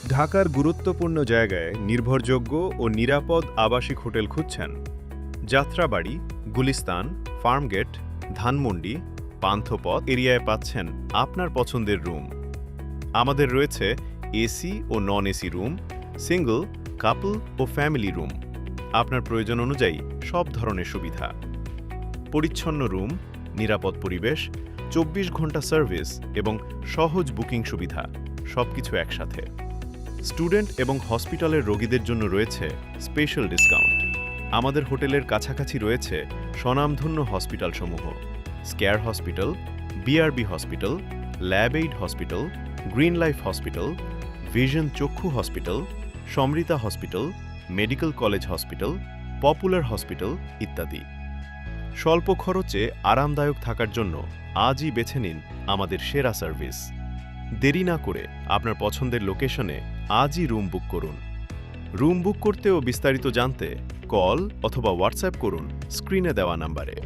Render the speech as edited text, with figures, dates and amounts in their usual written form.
ঢাকার গুরুত্বপূর্ণ জায়গায় নির্ভরযোগ্য ও নিরাপদ আবাসিক হোটেল খুঁজছেন? যাত্রাবাড়ি, গুলিস্তান, ফার্মগেট, ধানমন্ডি, পান্থপথ এরিয়ায় পাচ্ছেন আপনার পছন্দের রুম। আমাদের রয়েছে এসি ও নন এসি রুম, সিঙ্গল, কাপল ও ফ্যামিলি রুম। আপনার প্রয়োজন অনুযায়ী সব ধরনের সুবিধা। পরিচ্ছন্ন রুম, নিরাপদ পরিবেশ, 24 ঘন্টা সার্ভিস এবং সহজ বুকিং সুবিধা সবকিছু একসাথে। স্টুডেন্ট এবং হসপিটালের রোগীদের জন্য রয়েছে স্পেশাল ডিসকাউন্ট। আমাদের হোটেলের কাছাকাছি রয়েছে স্বনামধন্য হসপিটালসমূহ: Square hospital, BRB hospital, Labaid hospital, Green Life hospital, Vision চক্ষু hospital, Samrita hospital, medical college hospital, Popular hospital ইত্যাদি। স্বল্প খরচে আরামদায়ক থাকার জন্য আজই বেছে নিন আমাদের সেরা সার্ভিস। দেরি না করে আপনার পছন্দের লোকেশনে আজই রুম বুক করুন। রুম বুক করতে ও বিস্তারিত জানতে কল অথবা হোয়াটসঅ্যাপ করুন স্ক্রিনে দেওয়া নম্বরে।